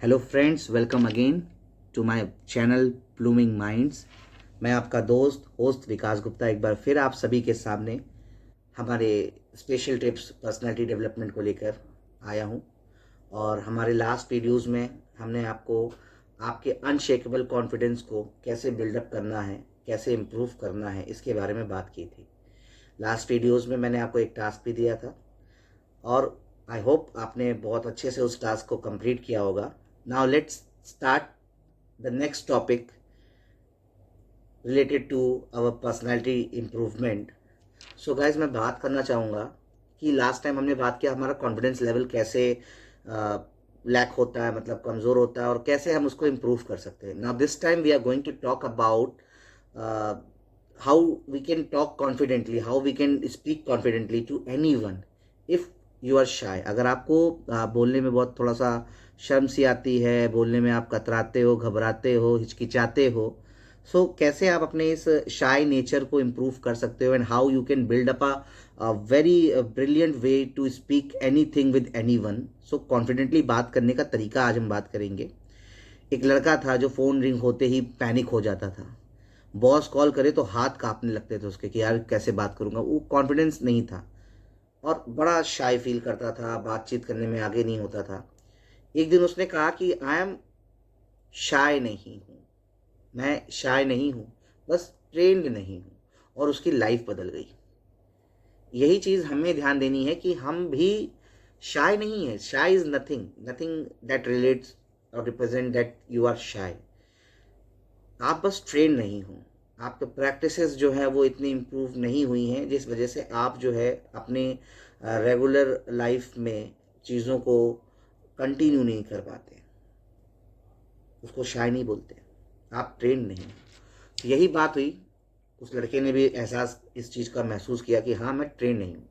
Hello friends, welcome again to my channel blooming minds. मैं आपका दोस्त होस्ट विकास गुप्ता एक बार फिर आप सभी के सामने हमारे स्पेशल टिप्स पर्सनालिटी डेवलपमेंट को लेकर आया हूं। और हमारे लास्ट वीडियोस में हमने आपको आपके अनशेकेबल कॉन्फिडेंस को कैसे बिल्डअप करना है, कैसे इम्प्रूव करना है, इसके बारे में बात की थी। लास्ट वीडियोस में मैंने आपको एक टास्क भी दिया था और आई होप आपने बहुत अच्छे से उस टास्क को कंप्लीट किया होगा। Now let's start the next topic related to our personality improvement. So guys, मैं बात करना चाहूँगा कि लास्ट टाइम हमने बात किया हमारा कॉन्फिडेंस लेवल कैसे लैक होता है, मतलब कमज़ोर होता है, और कैसे हम उसको इम्प्रूव कर सकते हैं। Now this time we are going to talk about how we can talk confidently, how we can speak confidently to any one if you are shy. अगर आपको बोलने में बहुत थोड़ा सा शर्म सी आती है, बोलने में आप कतराते हो, घबराते हो, हिचकिचाते हो, सो कैसे आप अपने इस शाय नेचर को इम्प्रूव कर सकते हो, and how you can build up a very brilliant way to speak any thing with any one. So confidently बात करने का तरीका आज हम बात करेंगे। एक लड़का था जो फ़ोन रिंग होते ही पैनिक हो जाता था। बॉस कॉल करे तो हाथ कांपने लगते थे उसके कि यार कैसे बात करूँगा। वो कॉन्फिडेंस नहीं था और बड़ा शाय फील करता था, बातचीत करने में आगे नहीं होता था। एक दिन उसने कहा कि आई एम शाय नहीं हूँ, मैं शाय नहीं हूँ, बस ट्रेंड नहीं हूँ। और उसकी लाइफ बदल गई। यही चीज़ हमें ध्यान देनी है कि हम भी शाय नहीं है। Shy is nothing, nothing that relates और represent that you are shy. आप बस ट्रेन नहीं हो। आपके प्रैक्टिसेस जो है वो इतनी इम्प्रूव नहीं हुई हैं, जिस वजह से आप जो है अपने रेगुलर लाइफ में चीज़ों को कंटिन्यू नहीं कर पाते। उसको शाय नहीं बोलते, आप ट्रेन नहीं हो। तो यही बात हुई। उस लड़के ने भी एहसास इस चीज़ का महसूस किया कि हाँ, मैं ट्रेन नहीं हूँ।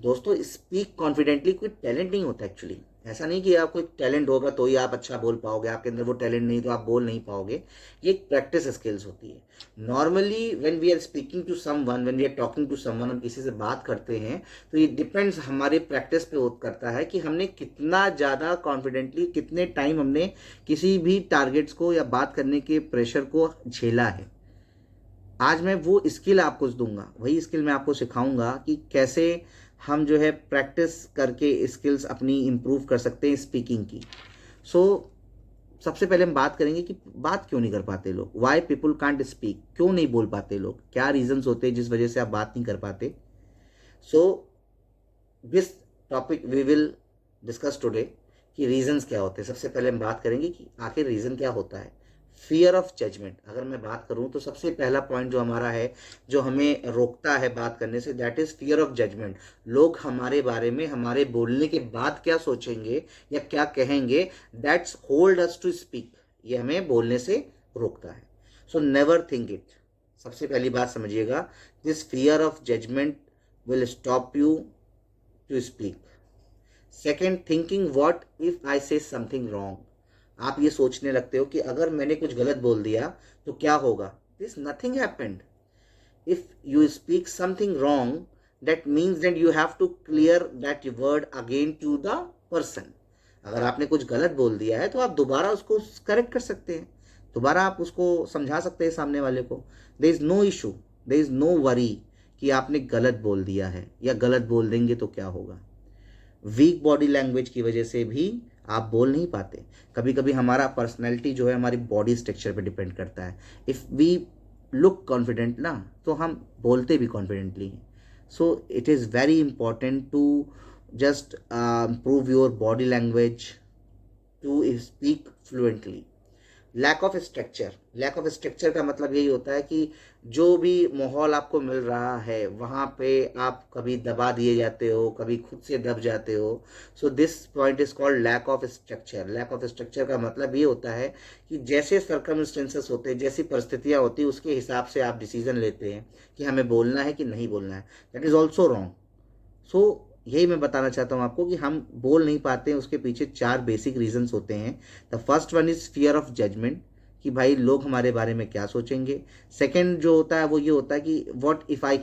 दोस्तों, स्पीक कॉन्फिडेंटली कोई टैलेंट नहीं होता एक्चुअली। ऐसा नहीं कि आपको एक टैलेंट होगा तो ही आप अच्छा बोल पाओगे, आपके अंदर वो टैलेंट नहीं तो आप बोल नहीं पाओगे। ये एक प्रैक्टिस स्किल्स होती है। Normally when we are speaking to someone, when we are talking to someone, हम किसी से बात करते हैं तो ये डिपेंड्स हमारे प्रैक्टिस पे करता है कि हमने कितना ज़्यादा कॉन्फिडेंटली, कितने टाइम हमने किसी भी टारगेट्स को या बात करने के प्रेशर को झेला है। आज मैं वो स्किल आपको दूंगा, वही स्किल मैं आपको सिखाऊंगा कि कैसे हम जो है प्रैक्टिस करके स्किल्स अपनी इम्प्रूव कर सकते हैं स्पीकिंग की। सो सबसे पहले हम बात करेंगे कि बात क्यों नहीं कर पाते लोग, वाई पीपल कांट स्पीक, क्यों नहीं बोल पाते लोग, क्या रीजंस होते हैं जिस वजह से आप बात नहीं कर पाते। So this topic we will discuss today कि रीजंस क्या होते हैं। सबसे पहले हम बात करेंगे कि आखिर रीजन क्या होता है। फियर ऑफ जजमेंट अगर मैं बात करूं तो सबसे पहला पॉइंट जो हमारा है, जो हमें रोकता है बात करने से, that is fear of judgement. लोग हमारे बारे में, हमारे बोलने के बाद क्या सोचेंगे या क्या कहेंगे, that's hold us to speak. ये हमें बोलने से रोकता है। So never think it. सबसे पहली बात समझिएगा, this fear of judgement will stop you to speak. Second, thinking what if I say something wrong. आप ये सोचने लगते हो कि अगर मैंने कुछ गलत बोल दिया तो क्या होगा। This nothing happened. If you speak something wrong, that means that you have to clear that word again to the person. अगर आपने कुछ गलत बोल दिया है तो आप दोबारा उसको करेक्ट कर सकते हैं, दोबारा आप उसको समझा सकते हैं सामने वाले को। There is no issue, there is no worry कि आपने गलत बोल दिया है या गलत बोल देंगे तो क्या होगा। वीक बॉडी लैंग्वेज की वजह से भी आप बोल नहीं पाते। कभी कभी हमारा पर्सनैलिटी जो है हमारी बॉडी स्ट्रक्चर पे डिपेंड करता है। इफ़ वी लुक कॉन्फिडेंट ना, तो हम बोलते भी कॉन्फिडेंटली हैं। So it is very important to just improve your body language to speak fluently. Lack of structure, lack of structure का मतलब यही होता है कि जो भी माहौल आपको मिल रहा है वहाँ पे आप कभी दबा दिए जाते हो, कभी खुद से दब जाते हो। So this point is called lack of structure. Lack of structure का मतलब ये होता है कि जैसे सर्कमस्टेंसेस होते हैं, जैसी परिस्थितियाँ होती हैं, उसके हिसाब से आप डिसीजन लेते हैं कि हमें बोलना है कि नहीं बोलना है। That is also wrong. So यही मैं बताना चाहता हूँ आपको कि हम बोल नहीं पाते हैं, उसके पीछे चार बेसिक रीजंस होते हैं। The first one is fear of judgement, कि भाई लोग हमारे बारे में क्या सोचेंगे। सेकंड जो होता है वो ये होता है कि what if I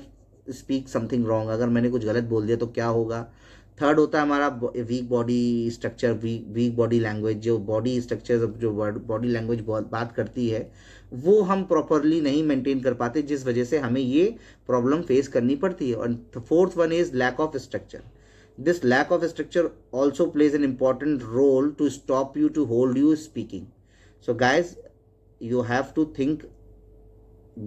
speak something wrong, अगर मैंने कुछ गलत बोल दिया तो क्या होगा। थर्ड होता है हमारा weak body structure, weak body language. जो बॉडी स्ट्रक्चर, जो बॉडी लैंग्वेज बात करती है, वो हम प्रॉपरली नहीं मेंटेन कर पाते, जिस वजह से हमें ये प्रॉब्लम फेस करनी पड़ती है। और fourth one is lack of structure. This lack of structure also plays an important role to stop you, to hold you speaking. So guys, you have to think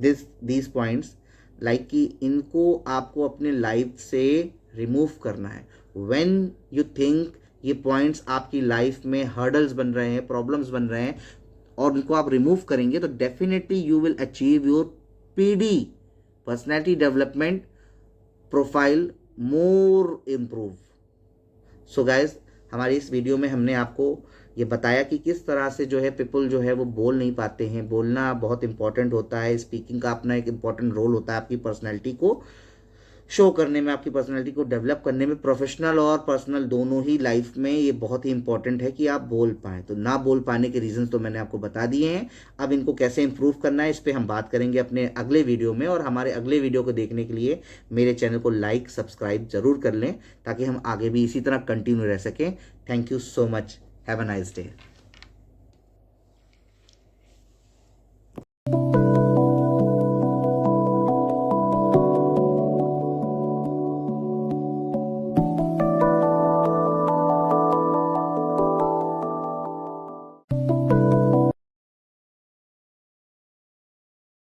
these points, like कि इनको आपको अपने life से remove करना है। When you think ये points आपकी life में हर्डल्स बन रहे हैं, प्रॉब्लम्स बन रहे हैं, और इनको आप रिमूव करेंगे, तो definitely you will achieve your PD, personality development profile, more improve. So guys, हमारी इस वीडियो में हमने आपको ये बताया कि किस तरह से जो है पीपल जो है वो बोल नहीं पाते हैं। बोलना बहुत इंपॉर्टेंट होता है, स्पीकिंग का अपना एक इम्पॉर्टेंट रोल होता है आपकी पर्सनैलिटी को शो करने में, आपकी पर्सनैलिटी को डेवलप करने में। प्रोफेशनल और पर्सनल दोनों ही लाइफ में ये बहुत ही इंपॉर्टेंट है कि आप बोल पाएँ। तो ना बोल पाने के रीजंस तो मैंने आपको बता दिए हैं। अब इनको कैसे इंप्रूव करना है, इस पर हम बात करेंगे अपने अगले वीडियो में। और हमारे अगले वीडियो को देखने के लिए मेरे चैनल को लाइक सब्सक्राइब जरूर कर लें, ताकि हम आगे भी इसी तरह कंटिन्यू रह सकें। Thank you so much. Have a nice day.